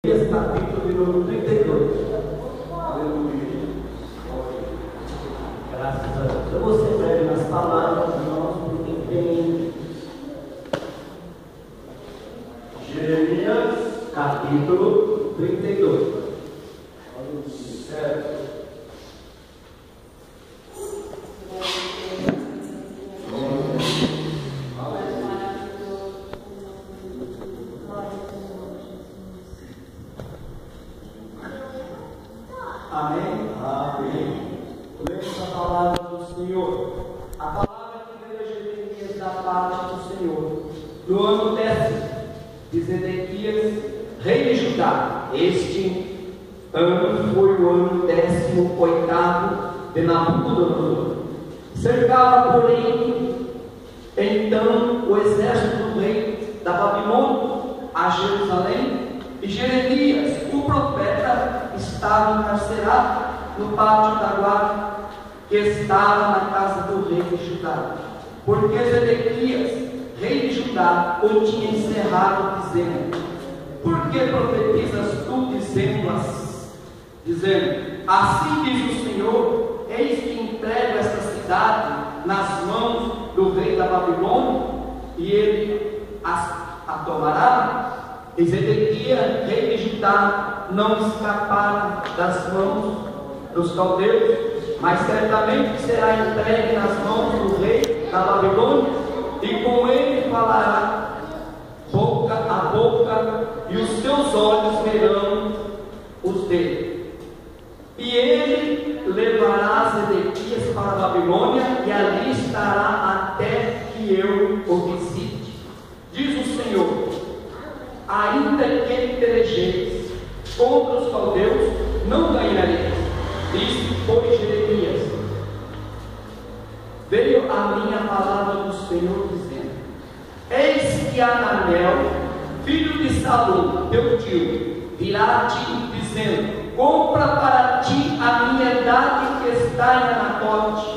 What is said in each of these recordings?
Capítulo de número 32. Aleluia. Graças a Deus. Eu vou ser breve nas palavras, irmãos, porque tem Jeremias, capítulo 32. Certo. Amém? Amém. Leia a palavra do Senhor. A palavra que veio a Jeremias da parte do Senhor. No ano 10º de Zedequias, rei de Judá. Este ano foi o ano 18º de Nabucodonosor. Cercava, porém, então o exército do rei da Babilônia a Jerusalém. E Jeremias, o profeta, estava encarcerado no pátio da guarda que estava na casa do rei de Judá, porque Zedequias, rei de Judá, o tinha encerrado, dizendo: por que profetizas tu, dizendo, assim diz o Senhor, eis que entrego esta cidade nas mãos do rei da Babilônia, e ele a tomará? E Zedequias, rei de Judá, não escapara das mãos dos caldeus, mas certamente será entregue nas mãos do rei da Babilônia, e com ele falará boca a boca, e os seus olhos verão os dele. E ele levará Zedequias para a Babilônia, e ali estará até que eu o visite. Diz o Senhor: ainda que pelejeis contra os caldeus, não ganhareis. Disse, pois, Jeremias: veio a minha palavra do Senhor, dizendo: eis que Ananel, filho de Salom, teu tio, virá a ti, dizendo: compra para ti a minha herdade que está em Anatote,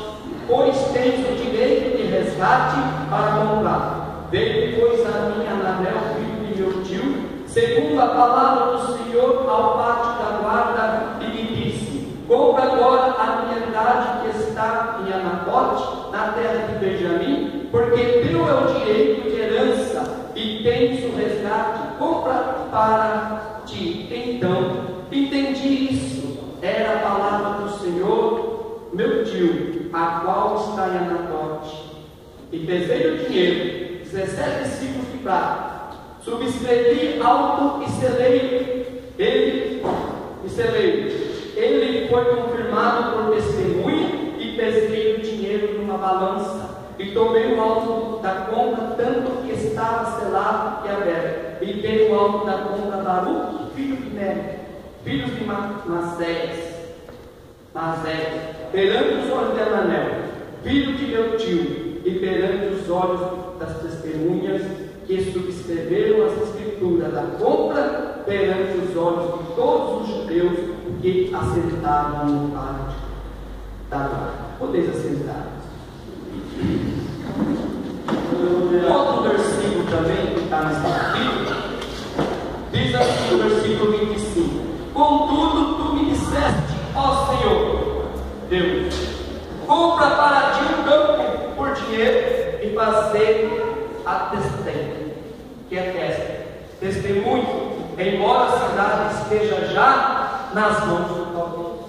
pois tens o direito de resgate para comprar. Veio, pois, a minha Ananel, filho de meu tio, segundo a palavra do Senhor, ao pátio da guarda, e me disse: compra agora a minha herdade que está em Anatote, na terra de Benjamim, porque teu é o direito de herança, e tens o resgate, compra para ti. Então entendi isso, era a palavra do Senhor, meu tio, a qual está em Anatote. E pesei o dinheiro, 17 ciclos de prata, subscrevi alto e selei ele foi confirmado por testemunha, e pesei o dinheiro numa balança, e tomei o alto da compra, tanto que estava selado e aberto, e dei o alto da compra a Baruque, filho de Neri, filho de Masés, perante os olhos de Ananel, filho de meu tio, e perante os olhos das testemunhas que subscreveram as escrituras da compra, perante os olhos de todos os judeus que assentavam no pátio da guarda. Podeis assentar. Outro versículo também que está nesse capítulo diz assim, no versículo 25: contudo tu me disseste, ó Senhor Deus, compra para ti um campo por dinheiro, e passei a testemunha, que é testemunho, embora a cidade esteja já nas mãos do caldeus.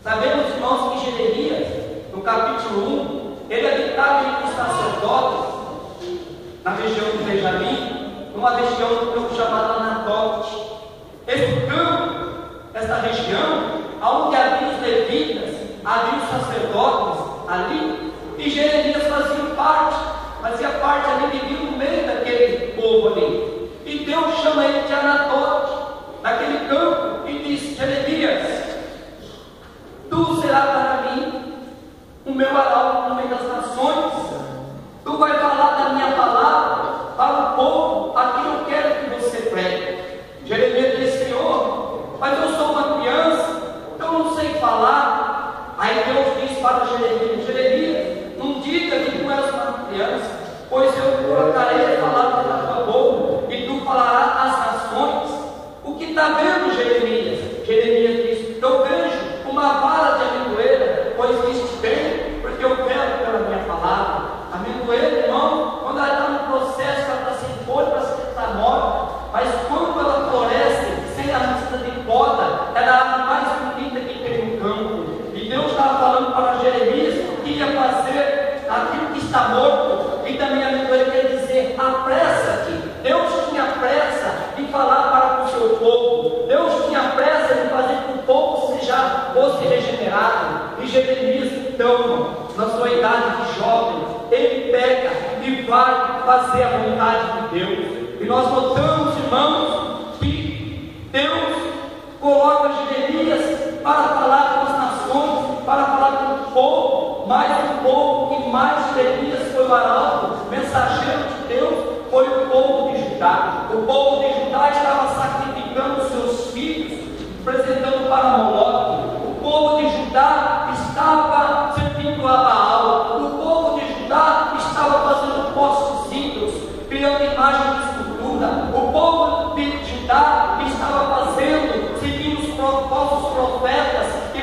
Sabemos, irmãos, que Jeremias, no capítulo 1, ele habitava entre os sacerdotes, na região de Benjamim, numa região chamada Anatote. Esse campo, essa região, onde havia os levitas, havia os sacerdotes ali, e Jeremias fazia parte ali, vivia no meio daquele povo ali. E Deus chama ele de Anatote, naquele campo, e diz: Jeremias, tu serás para mim o meu arauto no meio das nações, tu vai falar da minha palavra para o povo a quem eu quero que você pregue. Jeremias disse: Senhor, mas eu sou uma criança, eu não sei falar. Aí Deus disse para Jeremias: Jeremias, não diga que tu és uma criança, pois eu colocarei a palavra na tua boca, e tu falarás às nações. O está vendo Jeremias? Jeremias diz: eu vejo uma vara de amendoeira, pois viste bem, porque eu quero pela minha palavra. Amendoeira, irmão, quando ela está no processo, ela está sem folha, para ser está morta, mas quando ela floresce, sem a vista de poda, ela é a árvore mais bonita que tem no campo. E Deus estava falando para Jeremias que ia fazer aquilo que está morto. E também a amendoeira quer dizer: apressa-te. Deus tinha pressa de falar para o seu povo. Deus tinha pressa de fazer com que o povo fosse regenerado. E Jeremias, então, na sua idade de jovem, ele pega e vai fazer a vontade de Deus. E nós notamos, irmãos, que Deus coloca Jeremias para falar com as nações, para falar com o povo, mas o povo que mais Jeremias foi o arauto, mensageiro de Deus, foi o povo de Judá. O povo de Judá estava sacrificando seus filhos, apresentando para Moloque. O povo de Judá estava servindo a Baal. O povo de Judá estava fazendo postos ídolos, criando imagem de escultura. O povo de Judá estava seguindo os falsos profetas que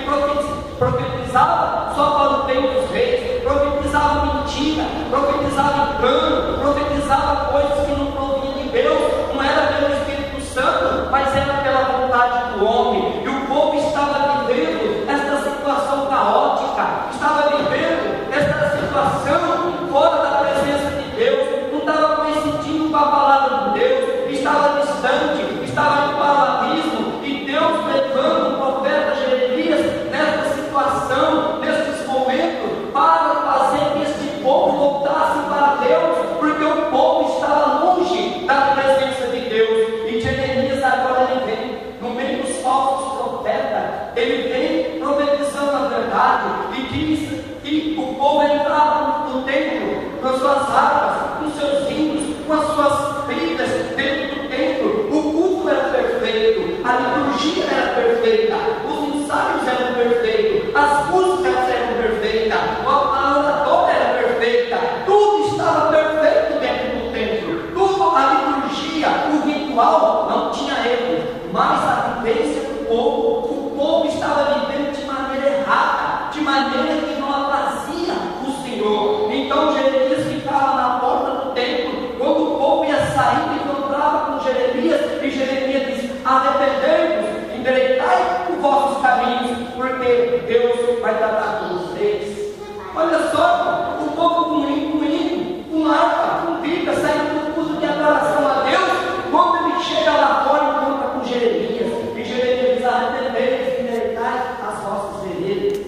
profetizavam só para o bem dos reis, profetizavam mentira, profetizavam engano, profetizavam coisas que não provinham de Deus, não era pelo Espírito Santo, mas era pela vontade do homem. E o povo estava vivendo esta situação caótica, estava vivendo esta situação fora da presença de Deus, não estava coincidindo com a palavra de Deus, estava distante, estava em paralelismo. E Deus levando o profeta Jeremias nesta situação, nesses momentos, para fazer que este povo voltasse para Deus, porque o povo estava longe da presença de Deus. E Jeremias agora ele vem no meio dos falsos profetas, ele vem profetizando a verdade e diz que o povo entrava no templo com as suas harpas, com seus hinos, com as suas brigas dentro do templo. O culto era perfeito, a liturgia era perfeita, os ensaios eram perfeitos, as músicas eram perfeitas, a oratória era perfeita, tudo estava perfeito dentro do templo, tudo, a liturgia, o ritual não tinha erro, mas a vivência do povo, o povo estava vivendo de maneira errada, de maneira que não aprazia o Senhor. Então Jeremias ficava na porta do templo, quando o povo ia sair, encontrava com Jeremias, e Jeremias diz: arrependei-vos, endireitai os vossos caminhos, porque Deus vai tratar com vocês. Olha só, o povo com hino, com harpa, com pica, saindo do culto de adoração a Deus. Quando ele chega lá fora, encontra com Jeremias, e Jeremias diz: arrependei-vos, endireitai as vossas veredas.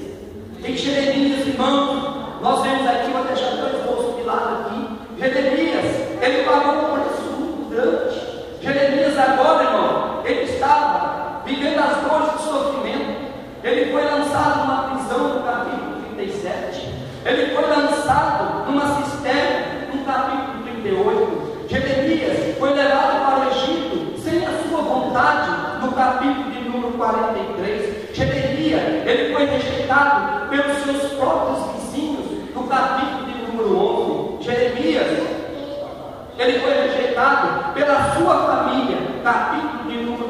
Em Jeremias, irmãos, nós vemos aqui, vou deixar dois bolsos de lado aqui. Jeremias, ele pagou um preço muito grande. Jeremias agora, irmão, ele estava vivendo as dores do sofrimento. Ele foi lançado numa prisão no capítulo 37. Ele foi lançado numa cisterna no capítulo 38. Jeremias foi levado para o Egito sem a sua vontade no capítulo de número 43. Jeremias, ele foi rejeitado pelos seus próprios vizinhos no capítulo de número 11. Jeremias, ele foi rejeitado pela sua família, capítulo de número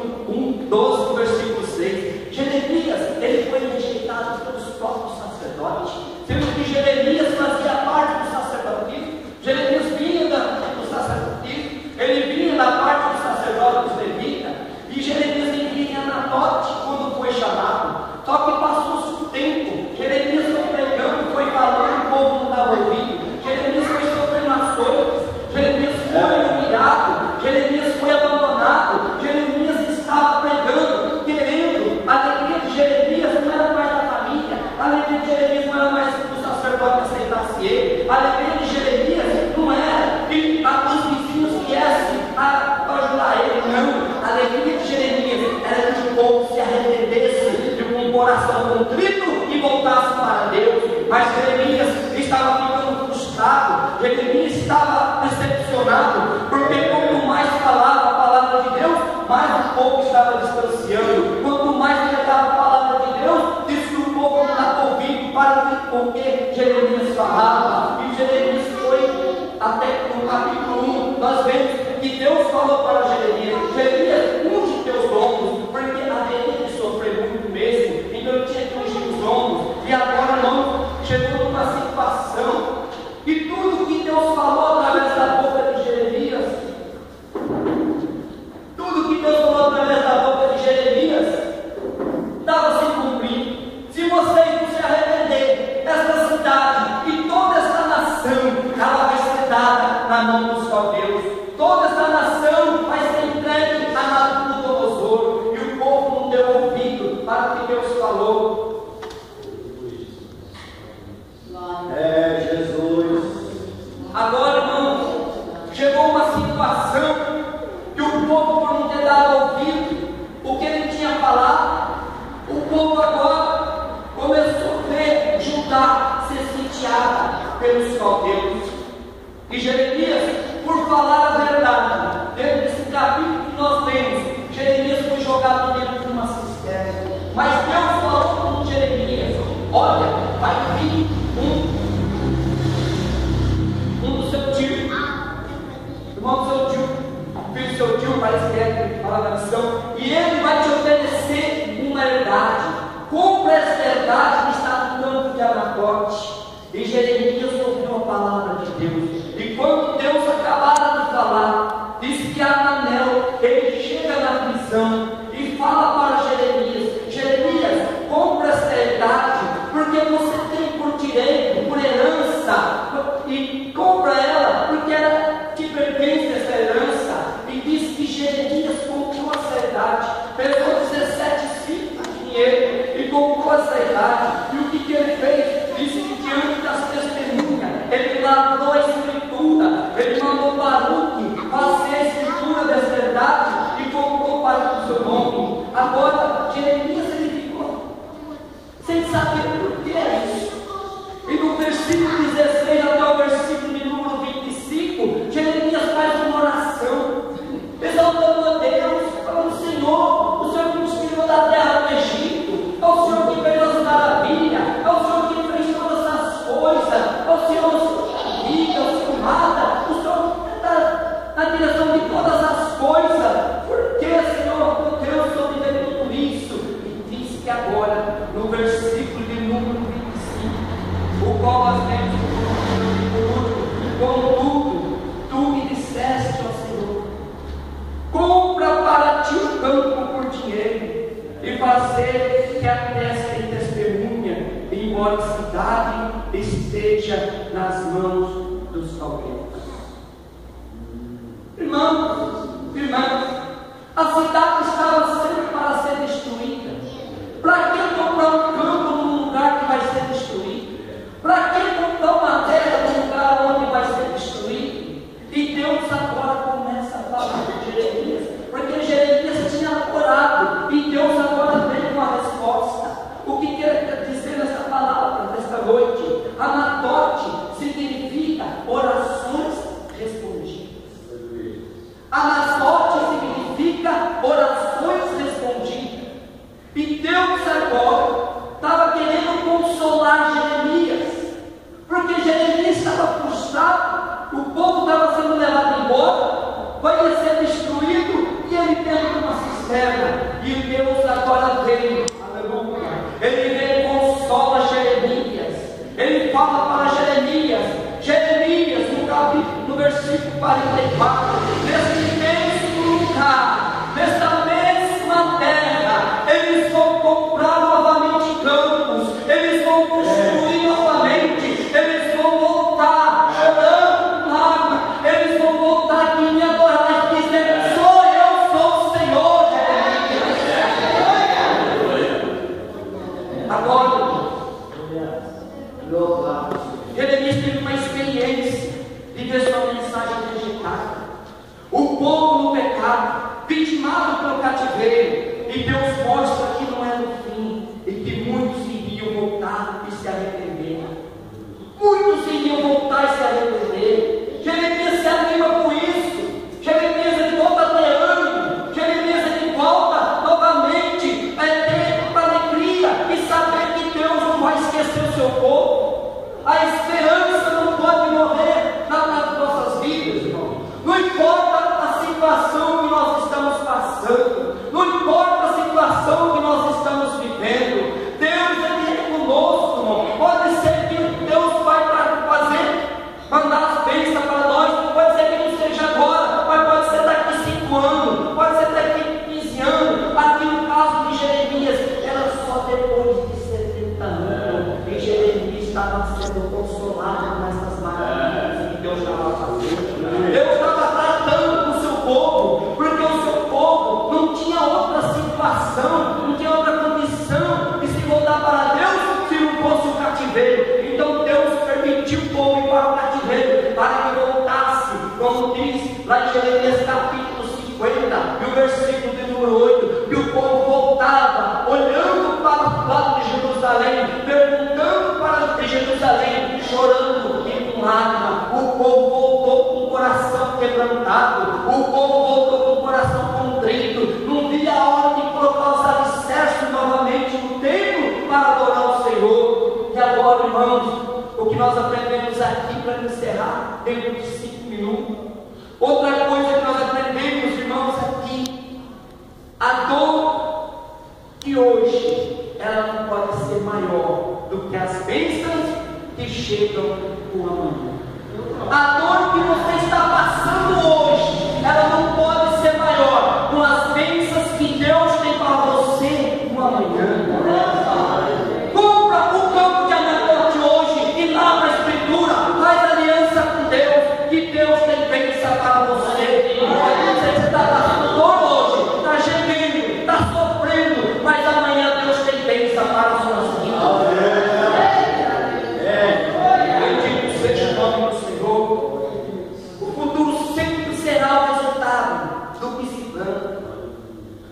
12, versículo 6. Jeremias, ele foi rejeitado pelos próprios sacerdotes, sendo que Jeremias fazia parte do sacerdotismo. Jeremias vinha do sacerdotismo, ele vinha da parte dos sacerdotes levitas, e Jeremias vinha na Anatóte quando foi chamado. Só que passou-se o tempo, Jeremias foi pregando, foi falando, o povo não estava ouvindo. Jeremias foi sofrendo açoites, Jeremias foi humilhado, Jeremias foi abandonado, Jeremias estava pregando, querendo. A alegria de Jeremias não era mais da família, a alegria de Jeremias não era mais que o sacerdote aceitasse ele, a alegria de Jeremias não era que os vizinhos viessem para ajudar ele, não. A alegria de Jeremias era que o povo se arrependesse de um coração contrito e voltasse para Deus. Mas Jeremias estava ficando frustrado, Jeremias estava decepcionado, porque quanto mais falava a palavra de Deus, mais o povo estava distanciando. Quanto mais ele dava a palavra de Deus, disse que o povo não estava ouvindo para o que Jeremias falava. E Jeremias foi até no capítulo 1, nós vemos que Deus falou para Jeremias: Jeremias, unge teus lombos, parece que é que fala na missão, e Ele vai te oferecer uma herdade. Compra essa herdade que está no campo de Anacote. E Jeremias ouviu a palavra de Deus. E quando Deus acabara de falar, diz que Ananel, ele chega na prisão e fala para Jeremias: Jeremias, compra essa herdade, porque você tem por direito, por herança, e compra ela, porque ela te pertence essa herança. E diz que Jeremias comprou essa herdade, pesou 17 ciclos de dinheiro e comprou essa herdade. E o que ele fez? Disse que diante das testemunhas, ele lavou a escritura, ele mandou Baruque fazer a escritura dessa herdade e colocou para o seu nome. Agora, Jeremias, ele ficou sem saber por que é isso. E no versículo 16 até o versículo de número 25, Jeremias faz uma oração, exaltando a Deus, falando: Senhor, o Senhor que nos tirou da terra do Egito, é o Senhor que fez as maravilhas, é o Senhor que fez todas as coisas, é o Senhor que liga, o Senhor mata, o Senhor está na direção de todas as coisas. Por que, Senhor, meu Deus, eu me dei tudo isso? E diz que agora, no versículo de número 25, o qual nós temos contudo, tu me disseste, ó Senhor, compra para ti o campo por dinheiro, e fazer que a terra em testemunha, embora a cidade esteja nas mãos dos caldeus. Irmãos, a cidade estava sempre para ser destruída. Para que comprar um campo num lugar que vai ser destruído? Para que comprar uma terra num lugar onde vai ser destruído? E Deus agora começa a falar com Jeremias, porque Jeremias tinha orado, e Deus agora veio com a resposta. O que quer dizer nessa palavra, nesta noite? Anacote significa orações respondidas. Anacote significa orações respondidas. E Deus agora estava querendo consolar Jeremias, porque Jeremias estava frustrado, o povo estava sendo levado embora, vai ser destruído, e ele dentro de uma cisterna. E Deus agora veio, aleluia, ele veio e consola Jeremias. Ele fala para Jeremias, no versículo 44, nesse mesmo lugar, nessa mesma terra, eles vão comprar novamente campos, eles vão construir novamente, eles vão voltar chorando lágrimas, eles vão voltar aqui e me adorar e dizer: sou o Senhor, Jeremias. Agora, Jeremias teve uma experiência de ver sua mensagem rejeitada, o povo no pecado, vitimado pelo cativeiro, e Deus mostra que não era o fim, e que muitos iriam voltar e se arrepender. Muitos iriam voltar e se arrepender. Jeremias se anima com isso. Jeremias ele volta a ter ânimo. Jeremias ele volta novamente a ter uma alegria e saber que Deus não vai esquecer o seu povo. A esperança não pode morrer nas nossas vidas, irmão. Não importa a situação que nós estamos passando, não importa a situação que nós estamos vivendo, Deus ele é conosco, irmão. Pode ser que Deus vai mandar as bênçãos para nós, pode ser que não seja agora, mas pode ser daqui 5 anos, pode ser daqui 15 anos. Aqui no caso de Jeremias, era só depois de 70 anos, e Jeremias estava sendo consolado nessas maravilhas que Deus estava fazendo. Deus estava tratando com o seu povo, porque o seu povo não tinha outra situação, não tinha outra condição de se voltar para Deus se não fosse o cativeiro. Então Deus permitiu o povo ir para o cativeiro, para que voltasse, como diz lá em Jeremias capítulo 50, e o versículo de número 8, que o povo voltava, olhando para o lado de Jerusalém, perguntando para Jerusalém, chorando e com lágrimas. O povo voltou com o coração quebrantado, o povo voltou com o coração contrito, não via a hora de colocar os alicerces novamente no templo para adorar o Senhor. E agora, irmãos, o que nós aprendemos aqui para encerrar dentro de 5 minutos, outra coisa que nós aprendemos, irmãos, aqui A dor de hoje, ela não pode ser maior do que as bênçãos que chegam com amanhã. A dor que você está passando hoje, ela não pode ser maior com as bênçãos que Deus tem para você no amanhã. Compra o campo de Anacote hoje e lá na Escritura, faz aliança com Deus, que Deus tem bênção para você. Você está passando dor hoje, está gemendo, está sofrendo, mas amanhã Deus tem bênção para as suas vidas. Bendito seja o nome do Senhor. O futuro sempre será o resultado do que se planta.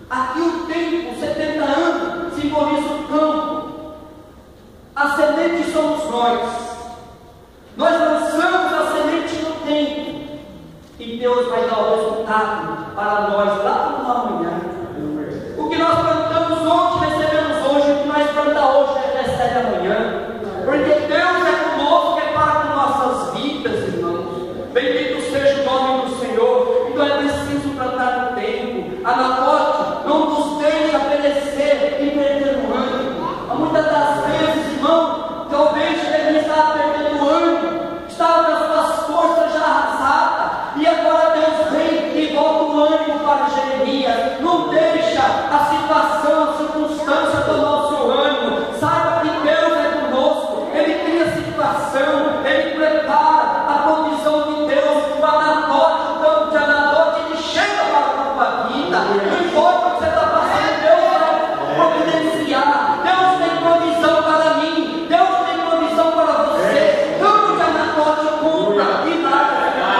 Aqui o tempo, 70 anos, simboliza o campo. A semente somos nós. Nós lançamos a semente no tempo. E Deus vai dar o resultado para nós lá no amanhã. O que nós plantamos hoje, recebemos hoje. O que nós plantamos hoje, recebe amanhã. Porque Deus é conosco, é para com nossas vidas, irmãos. Bendito seja o nome do Senhor. Então é preciso plantar no tempo. Anacote, não nos deixa perecer e perder o ânimo. Muitas das vezes, irmão, talvez ele estava perdendo o ânimo, estava com as suas forças já arrasadas, e agora Deus vem e volta o ânimo para Jeremias. Não deixa a situação, a circunstância tomar o seu ânimo. Saiba que Deus é conosco. Ele cria situação, Ele prepara a provisão de Deus. O Anacote, o campo de Anacote, ele chega para a tua vida. Não importa o que você está passando, Deus vai providenciar. Deus tem provisão para mim, Deus tem provisão para você. Campo de Anacote, compra e larga a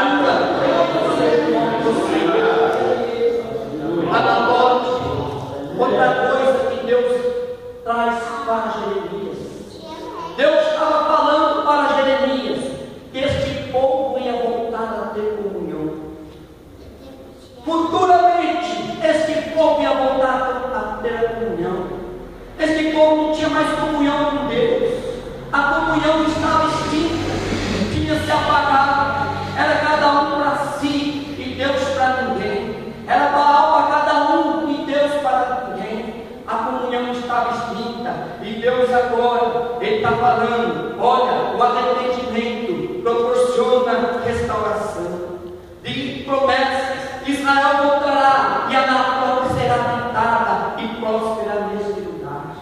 Anacote, outra coisa que Deus traz para Jeremias. Deus estava falando para Jeremias que este povo ia voltar a ter comunhão. Futuramente, este povo ia voltar a ter a comunhão. Este povo não tinha mais comunhão com Deus. A comunhão estava extinta, tinha se apagado. Era cada um para si e Deus para ninguém. Era Baal para cada um e Deus para ninguém. A comunhão estava extinta. E Deus agora, Ele está falando: olha, o arrependimento proporciona restauração. De promessas, Israel voltará e Anacote será habitada e próspera neste lugar.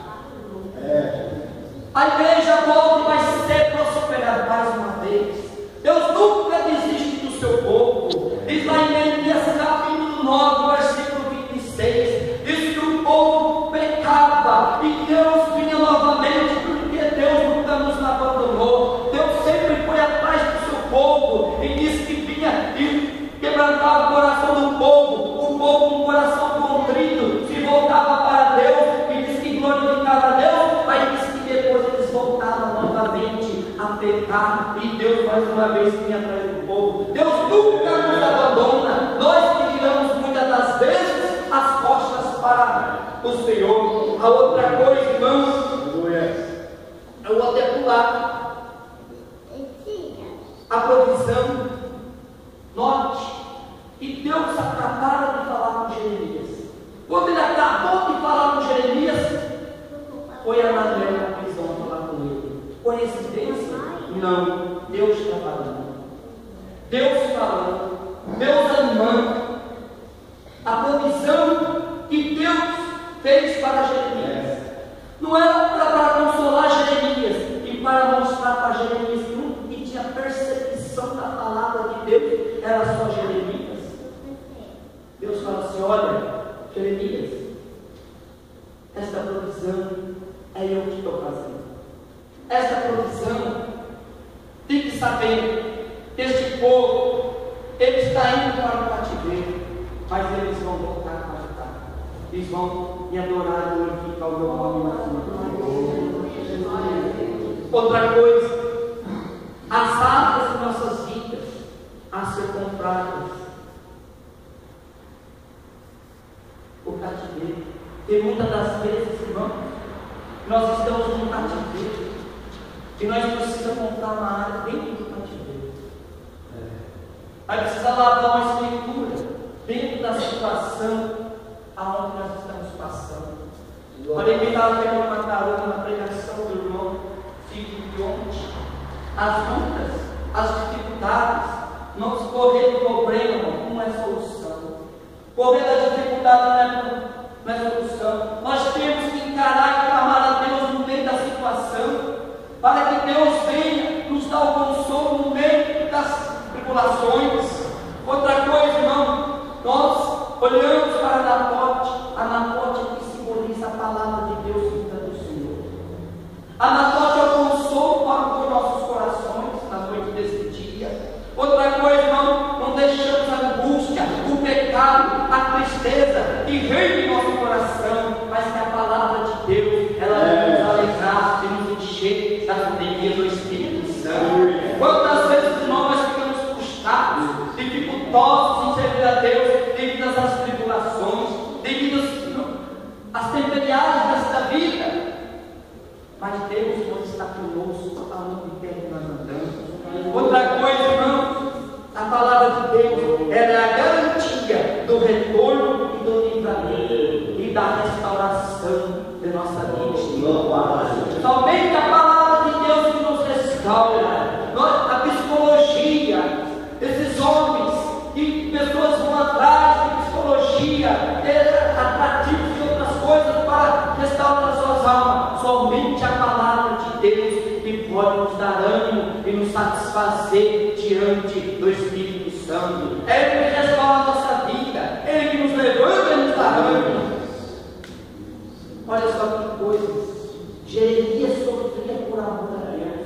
A igreja volta e vai ser prosperada mais uma vez. Deus nunca desiste do seu povo. Diz lá em Neemias capítulo 9, versículo 26, diz que o povo pecava e Deus vinha novamente, porque Deus nunca nos abandonou. Deus sempre foi atrás do seu povo e disse que vinha e quebrantava o coração do povo. O povo com o coração contrito se voltava para Deus e disse que glorificava a Deus, mas disse que depois eles voltavam novamente a pecar e Deus mais uma vez vinha atrás do povo. Deus nunca nos abandona. Nós que viramos muitas das vezes as costas para o Senhor. A outra coisa, irmãos, eu vou até pular. A provisão. Note que Deus acabara de falar com Jeremias. Quando ele acabou de falar com Jeremias, foi a Ananias na prisão falar com ele. Coincidência? Não. Deus trabalhando. Deus falando. Deus animando. A provisão que Deus fez para Jeremias não era para consolar Jeremias e para mostrar para Jeremias que tinha percepção da palavra de Deus, era só Jeremias. Deus fala assim: olha, Jeremias, esta provisão é eu que estou fazendo. Esta provisão, fique sabendo, este povo, ele está indo para o cativeiro, mas eles vão voltar para a casa. Eles vão me adorar e glorificar o meu nome na sua. Outra coisa, as áreas de nossas vidas a ser compradas. O cativeiro. E muitas das vezes, irmãos, nós estamos no cativeiro e nós precisamos comprar uma área dentro do cativeiro. Aí precisa lavar uma escritura dentro da situação aonde nós estamos passando. Quando ele estava pegando uma carona na pregação do irmão Filho de ontem, as lutas, as dificuldades, nós correr do problema não é solução. Correr da dificuldade não é solução. Nós temos que encarar e clamar a Deus no meio da situação, para que Deus venha nos dar o consolo no meio das tribulações. Outra coisa, irmão, nós olhamos para a Anacote que simboliza a palavra de Deus vinda do Senhor. A Anacote é o consolo para os nossos corações na noite desse dia. Outra coisa, irmão, não deixamos a angústia, o pecado, a tristeza que vem do nosso coração, mas que a palavra de Deus, ela nos alegrar e nos encher das alegrias do Espírito Santo. Quantas vezes nós ficamos frustrados, dificultosos em servir a Deus, devido às tribulações, devido às tempestades desta vida, mas Deus não está conosco aonde quer que nós andamos. Outra coisa, irmão, a palavra de Deus é a garantia do retorno e do livramento e da restauração de nossa vida espiritual. Somente a palavra de Deus que nos restaura. A psicologia, esses homens e pessoas vão atrás de psicologia, atrativos e outras coisas para restaurar as suas almas. Somente a palavra de Deus que pode nos dar ânimo e nos satisfazer diante do Espírito Santo. É Ele que restaura a nossa vida, Ele que nos levanta e nos dá ânimo. Olha só que coisa. Jeremias sofria por amor a Deus.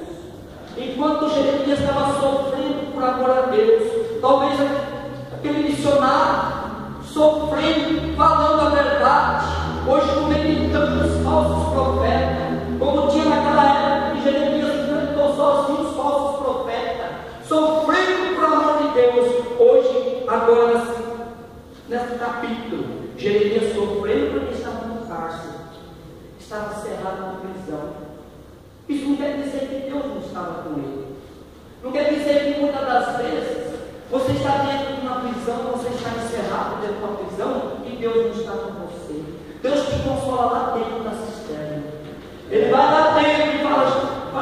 Enquanto Jeremias estava sofrendo por amor a Deus, talvez aquele missionário sofrendo, falando a verdade, hoje no meio de tantos falsos profetas, como tinha naquela época que Jeremias enfrentou sozinho os falsos profetas, sofrendo por amor de Deus. Hoje, agora, nesse capítulo, Jeremias sofrendo porque estava no cárcere, estava cerrado na prisão. Isso não quer dizer que Deus não estava com ele. Não quer dizer que muitas das vezes você está dentro de uma prisão, você está encerrado dentro de uma prisão e Deus não está com você. Deus te consola lá dentro da cisterna. Ele vai lá dentro e fala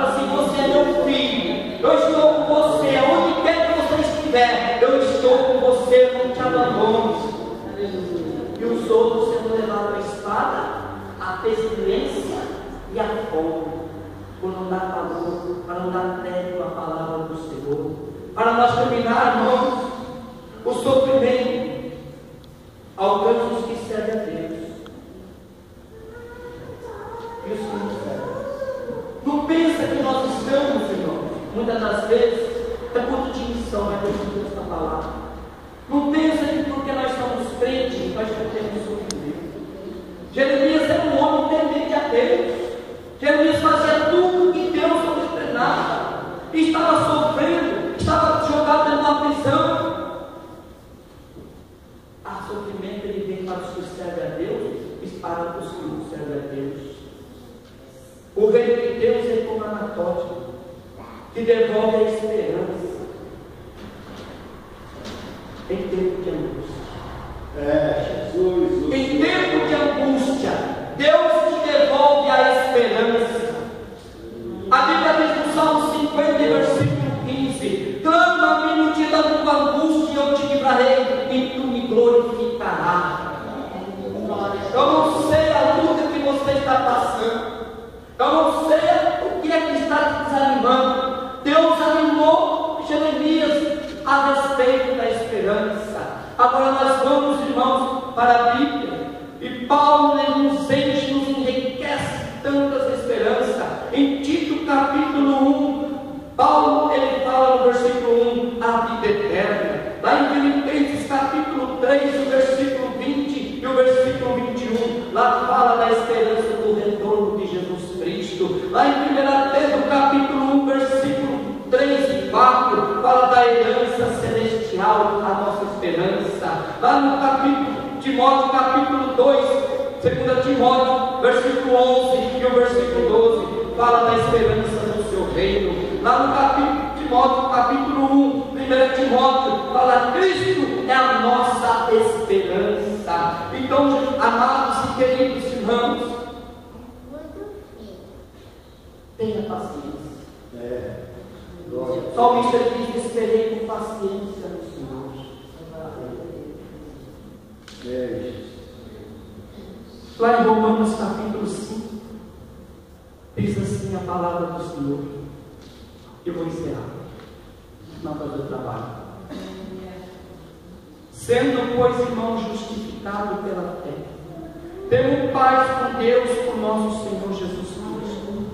assim: você é meu filho, eu estou com você, onde quer que você estiver, eu estou com você, não te abandono. E os outros sendo levados à espada, a pestilência e a fome, por não dar valor, para não dar crédito à palavra do Senhor. Para nós terminar, irmãos, o sofrimento alcança os que servem a Deus e os que não servem. Não pensa que nós estamos, irmão, muitas das vezes é ponto de missão, mas Deus não tem esta palavra. Não pensa que porque nós somos crentes, nós não temos sofrimento. Jeremias era um homem temente a Deus. Jeremias fazia tudo que Deus ordenava, estava sofrendo, estava jogado dentro de uma prisão. A sofrimento ele vem para os que servem a Deus e para os que não servem a Deus. O reino de Deus é como Anacote, que devolve a esperança em tempo de angústia. Jesus. Em tempo de angústia, Deus te devolve a esperança. A Bíblia diz no Salmo 50, versículo 15: clama-me no dia da tua angústia e eu te livrarei, e tu me glorificarás. Eu não sei a luta que você está passando, eu não sei o que é que está te desanimando. Deus animou Jeremias a respeito da esperança. Agora nós vamos, irmãos, para a Bíblia, e Paulo nos enche, nos enriquece tantas esperanças. Em Tito capítulo 1, Paulo ele fala no versículo 1 a vida eterna. Lá em Filipenses capítulo 3, o versículo 20 e o versículo 21, lá fala da esperança do retorno de Jesus Cristo. Lá em 1 Pedro capítulo 1, versículo 3 e 4, fala da herança celestial, a nossa esperança. Lá no capítulo Timóteo capítulo 2, 2 Timóteo, versículo 11 e o versículo 12, fala da esperança do seu reino. Lá no capítulo Timóteo, capítulo 1, 1 Timóteo, fala: Cristo é a nossa esperança. E Então, amados e queridos irmãos, tenha paciência. O salmista diz: esperei com paciência no Senhor. Lá em Romanos capítulo 5, diz assim a palavra do Senhor. Eu vou encerrar, não fazer o trabalho. Sendo, pois, irmão, justificado pela fé, temos paz com Deus por nosso Senhor Jesus Cristo,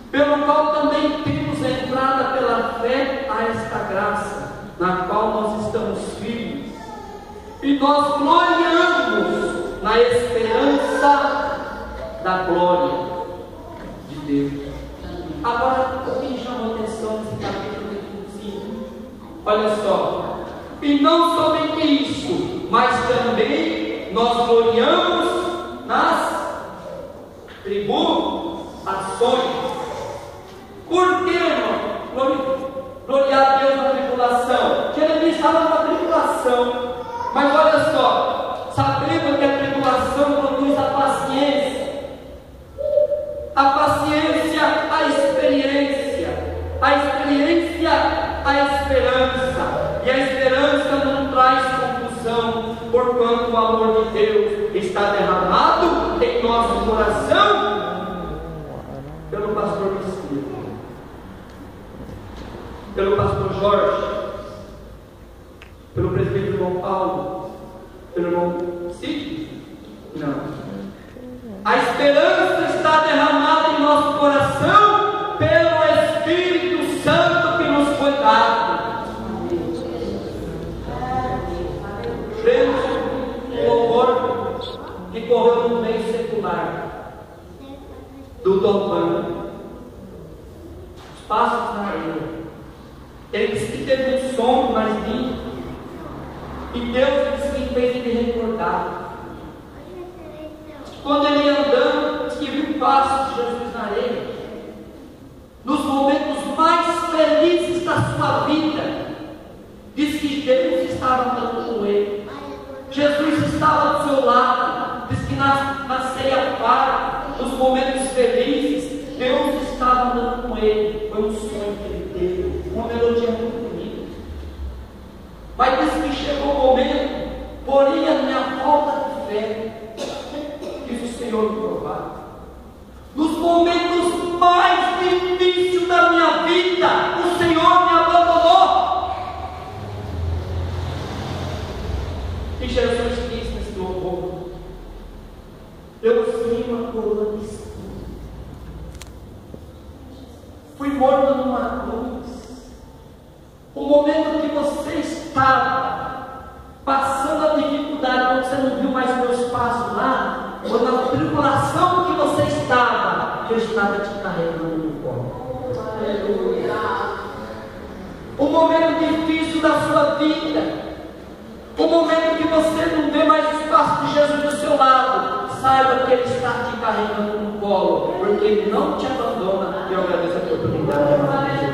pelo qual também temos entrada pela fé a esta graça, na qual nós estamos firmes, e nós gloriamos na esperança da glória de Deus. Agora, o que me chamou a atenção nesse capítulo 5? Olha só. E não somente isso, mas também nós gloriamos nas tribulações. Por que, irmão? Gloriar a Deus na tribulação. Jeremias estava numa tribulação, mas olha só, sabendo que a tribulação produz a paciência, a experiência, a esperança, e a esperança não traz confusão, porquanto o amor de Deus está derramado em nosso coração pelo pastor Cristina, pelo pastor Jorge, pelo presbítero irmão Paulo, pelo irmão Cid. Não. A esperança está derramada em nosso coração pelo Espírito Santo que nos foi dado. Cremos no louvor que correu no meio secular do Dopan, os passos na areia. Ele disse que teve um sonho mais lindo, e Deus disse que fez ele recordar. Quando ele ia andando, disse que viu passos de Jesus na areia. Nos momentos mais felizes da sua vida, diz que Deus estava andando com ele. Jesus estava do seu lado. Diz que na ceia farta, nos momentos felizes, Deus estava andando com ele. Foi um sonho que ele teve, uma melodia muito bonita. Mas diz que chegou o momento, porém a minha falta de fé, diz o Senhor me provar. Nos momentos mais difíceis da minha vida, o Senhor me abandonou. E Jesus disse nesse louvor: eu fui uma coroa de espinhos, fui morto numa cruz. O momento que você estava passando a dificuldade, quando você não viu mais meus passos lá, ou na tribulação que você estava, eu estava te carregando no colo. Aleluia. O momento difícil da sua vida, o momento que você não vê mais os passos de Jesus do seu lado, saiba que Ele está te carregando no colo, porque Ele não te abandona. E eu agradeço a oportunidade.